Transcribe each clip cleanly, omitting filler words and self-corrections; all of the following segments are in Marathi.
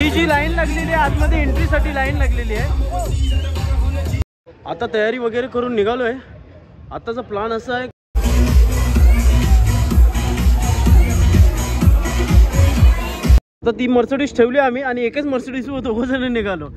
ही जी लाईन लागलेली आहे आतमध्ये एंट्रीसाठी लाईन लागलेली आहे। आता तयारी वगैरे करून निघालोय। आताचा प्लॅन असा आहे, आता ती मर्सिडीज ठेवली आम्ही आणि एकच मर्सिडीज वर दोघ जण निघालो।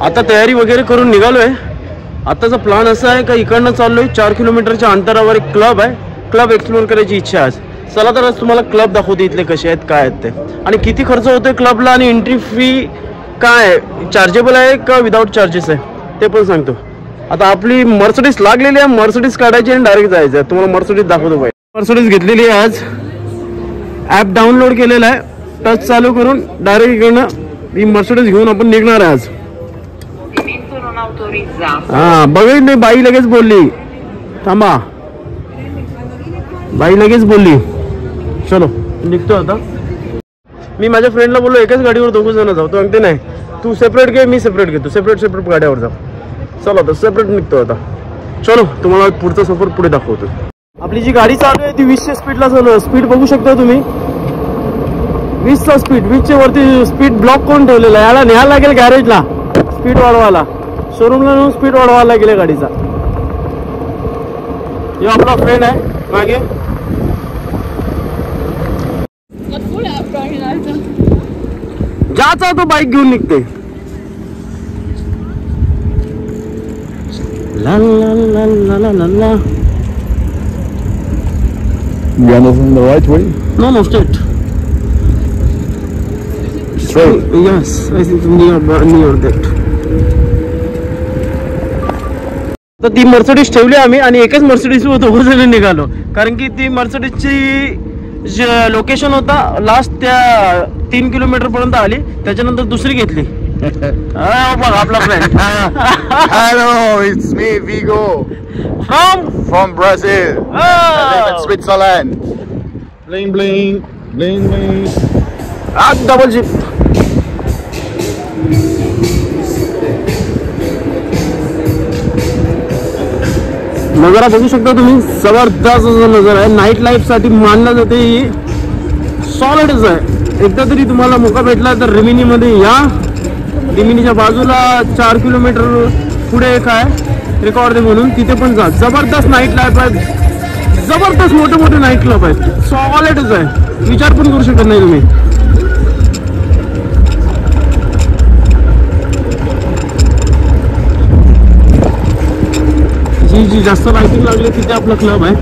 आता तयारी वगैरे करून निघालोय। आताचा प्लॅन असा आहे का इकडनं चाललोय 4 किलोमीटरच्या अंतरावर एक क्लब आहे, क्लब एक्सप्लोर करायची इच्छा आहे। चला तर आज तुम्हाला क्लब दाखवते, इथले कसे आहेत काय आहेत ते आणि किती खर्च होतोय क्लबला आणि एंट्री फी काय चार्जेबल आहे का विदाउट चार्जेस आहे ते पण सांगतो। आता आपली मर्सिडीज लागलेली आहे, मर्सिडीज काढायची आणि डायरेक्ट जायचं आहे। तुम्हाला मर्सिडीज दाखवतो भाई। मर्सिडीज घेतलेली आहे, आज ॲप डाउनलोड केलेला आहे, टच चालू करून डायरेक्ट इकडनं ही मर्सिडीज घेऊन आपण निघणार आहे आज। हा बघित नाही, बाई लगेच बोलली थांबा, बाई लगेच बोलली चलो निघतो। आता मी माझ्या फ्रेंडला बोललो एकच गाडीवर दोघं जण जाऊ, तो सांगते नाही तू सेपरेट घे मी सेपरेट घेतो, सेपरेट गाड्यावर जाऊ। चलो आता सेपरेट निघतो। आता चलो तुम्हाला पुढचा सफर पुढे दाखवतो। आपली जी गाडी चालू आहे ती 20च्या स्पीडला चालू आहे। स्पीड बघू शकता तुम्ही, 20चा स्पीड, 20च्या वरती स्पीड ब्लॉक करून ठेवलेला आहे। याला न्यायला लागेल गॅरेजला स्पीड वाढवायला, शोरूमला नेऊन स्पीड वाढवायला लागेल गाडीचा। हे आपला फ्रेंड आहे मागे, ज्याचा तो बाईक घेऊन निघते। ला ला ला ला ला ला ला। You are moving the right way? No, straight. Straight? Yes, I think near that. तर ती मर्सिडीज ठेवली आम्ही आणि एकच मर्सिडीज वर दोघ जण निघालो, कारण की ती मर्सिडीजची लोकेशन होता लास्ट त्या 3 किलोमीटर पर्यंत आली, त्याच्यानंतर दुसरी घेतली। बघ आपला friend. Hello, it's me, Vigo. From Brazil. I live in Switzerland. Bling bling, bling bling. Double jeep. नजारा बघू शकता तुम्ही, जबरदस्त नजारा आहे। नाईट लाईफ साठी मानला जाते, ही सॉलिडच आहे। एकदा तरी तुम्हाला मौका भेटला तर रिमिनी मध्ये या। रिमिनीच्या बाजूला 4 किलोमीटर पुढे एक आहे रेकॉर्ड म्हणून, तिथे पण जा। जबरदस्त नाईट लाईफ आहे, जबरदस्त मोठे मोठे नाईट क्लब आहेत, सॉलिडच आहे, विचार पण करू शकत नाही तुम्ही। जी जास्त लाइटिंग लागली तिथे आपला क्लब आहे।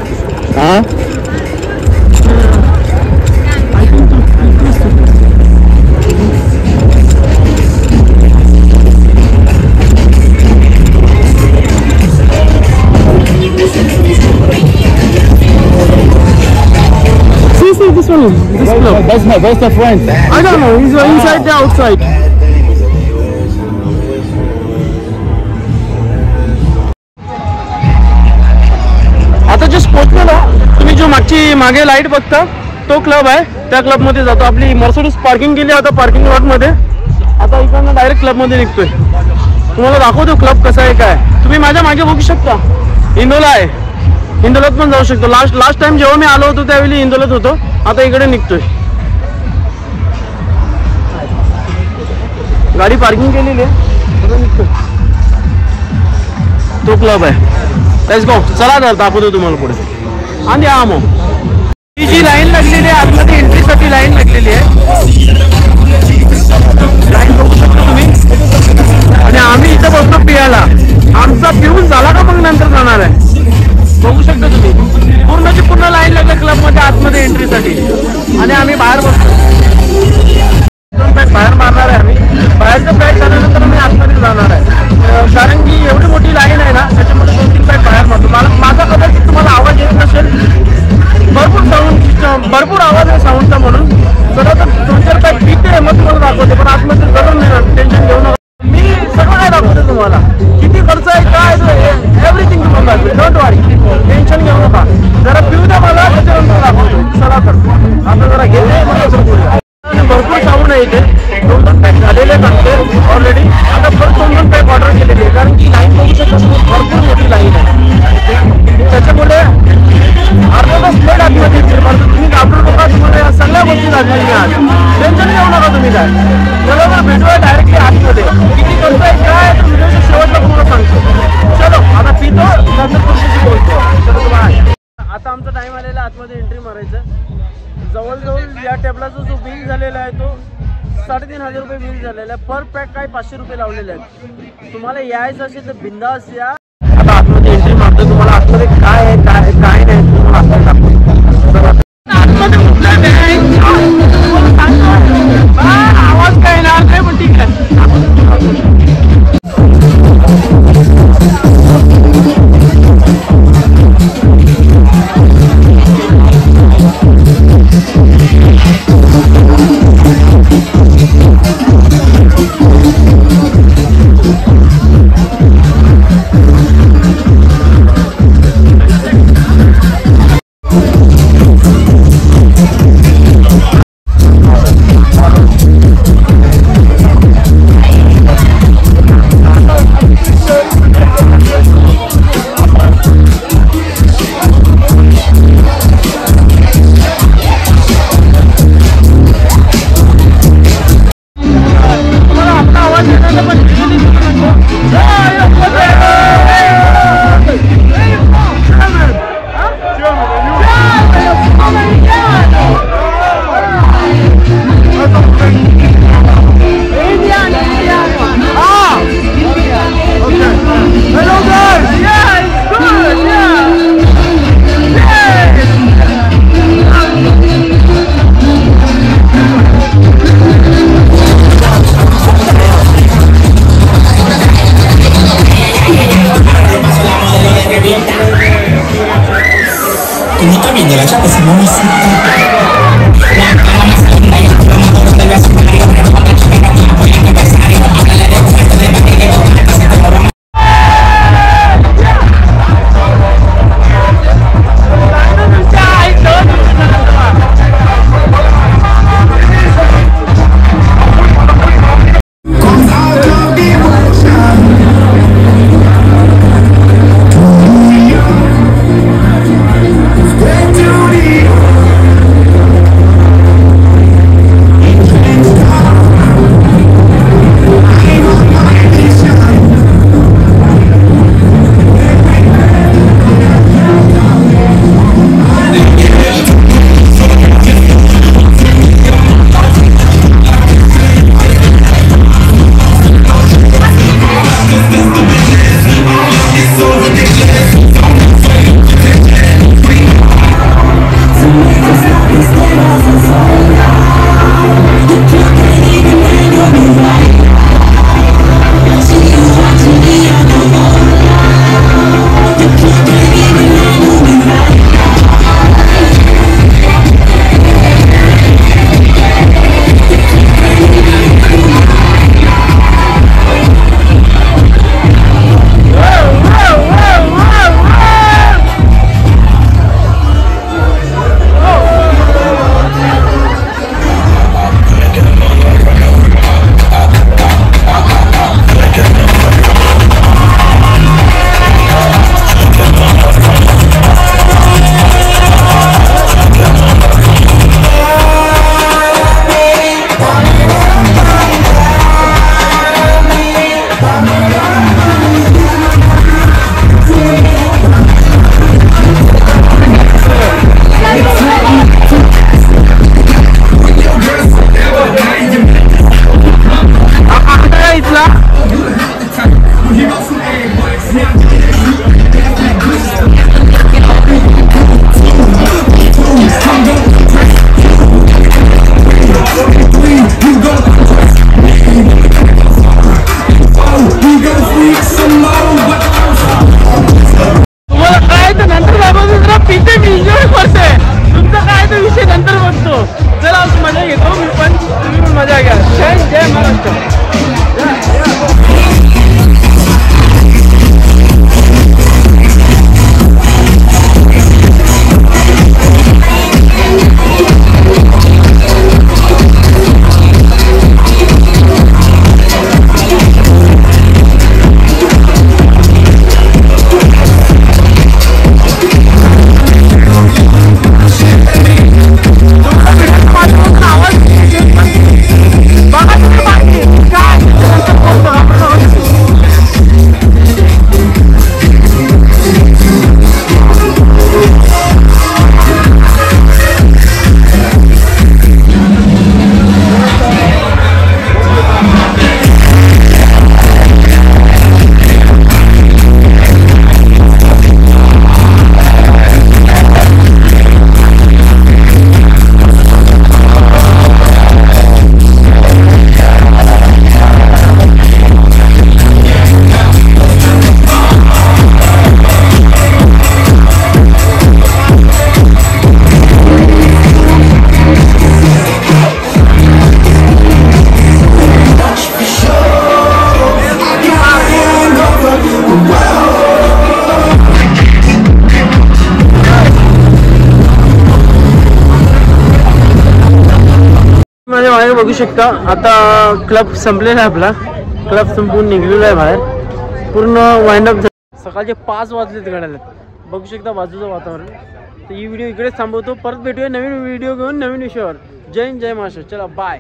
This one, this club. That's the friend. I don't know. He's inside the outside. आता जस्ट पोहोचलो, तुम्ही जो मागे लाईट बघता तो क्लब आहे, त्या क्लब मध्ये जातो। आपली मर्सिडीज पार्किंग केली आता पार्किंग लॉट मध्ये। आता इकडनं डायरेक्ट क्लब मध्ये निघतोय, तुम्हाला दाखवतो क्लब कसा आहे काय। तुम्ही माझ्या मागे बघू शकता, इंदोला आहे, इंदोलात पण जाऊ शकतो। लास्ट टाइम जेव्हा मी आलो होतो त्यावेळी इंदोलात होतो, आता इकडे निघतोय। गाडी पार्किंग केलेली आहे, निघतोय। तो क्लब आहे, लेट्स गो। चला तर दाखवतो तुम्हाला पुढे। आणि हा मग ही जी लाईन लागलेली आहे आतमध्ये एंट्रीसाठी लाईन लागलेली आहे, लाईन बघू शकता तुम्ही। आणि आम्ही इथं बसलो पियाला, आमचा पिऊन झाला का मग नंतर जाणार आहे। बघू शकता तुम्ही, पूर्णची पूर्ण लाईन लागली क्लब मध्ये आतमध्ये एंट्रीसाठी आणि आम्ही बाहेर बसतो। बाहेर मारणार आहे आम्ही, बाहेरचं पॅक झाल्यानंतर आम्ही आतमध्ये जाणार आहे, कारण की एवढी मोठी लाईन आहे ना, त्याच्यामध्ये 2-3 पॅक बाहेर मारतो। माझा कदाचित तुम्हाला आवाज येत नसेल, भरपूर आवाज आहे साऊंडचा म्हणून। चला तर 2-4 पॅक पिते मग तुम्हाला दाखवते, पण आतमध्ये जरूर नाही, टेन्शन घेऊ नका। मी सगळं काय दाखवते तुम्हाला, किती खर्च आहे काय एव्हरीथिंग तुम्हाला दाखवेल, डोंट वरी, टेन्शन घेऊ नका। जरा पिऊ द्या मला, त्याच्यानंतर दाखवतो। चला तर आता जरा घेते मला, भरपूर साऊंड आहे इथे। 2-2 पॅक झालेले आहेत ऑलरेडी, आता परत 2-2 पॅक ऑर्डर केलेले, कारण ती लाईन बघू शकता, भरपूर मोठी लाईन आहे. त्याच्यामुळे अर्धा तास लेट आतमध्ये तुम्ही घाबरू नका. तुम्हाला या सगळ्या गोष्टी दाखवल्या आज, टेन्शन घेऊ नका तुम्ही. काय चलो मग भेटूया डायरेक्टली आतमध्ये. किती करतोय काय व्हिडिओच्या शेवटला पूर्ण सांगतो. चलो आता पितो, नंतर तुमच्याशी बोलतो. चलो बाय. आता आमचा टाइम आलेला आतमध्ये एंट्री मारायचं. जवळजवळ या टेबलाचा जो बिल झालेला आहे तो 3,500 रुपये बिल झालेला आहे. पर पॅक काय 500 रुपये लावलेले आहेत. तुम्हाला यायचं असेल तर बिंदास या. आता आतमध्ये एंट्री मारतो. तुम्हाला आतमध्ये काय आहे काय नाही तुम्हाला आतमध्ये दाखवतो. आवाज काय येणार नाही पण ठीक आहे. मागे बघू शकता आता क्लब संपलेला आहे आपला. क्लब संपून निघलेला आहे बाहेर. पूर्ण वाइंड अप. सकाळचे 5 वाजलेत घड्याला. बघू शकता बाजूचं वातावरण. तर ही व्हिडिओ इकडेच थांबवतो. परत भेटूया नवीन व्हिडिओ घेऊन नवीन विषयावर. जय हिंद जय महाराष्ट्र. चला बाय.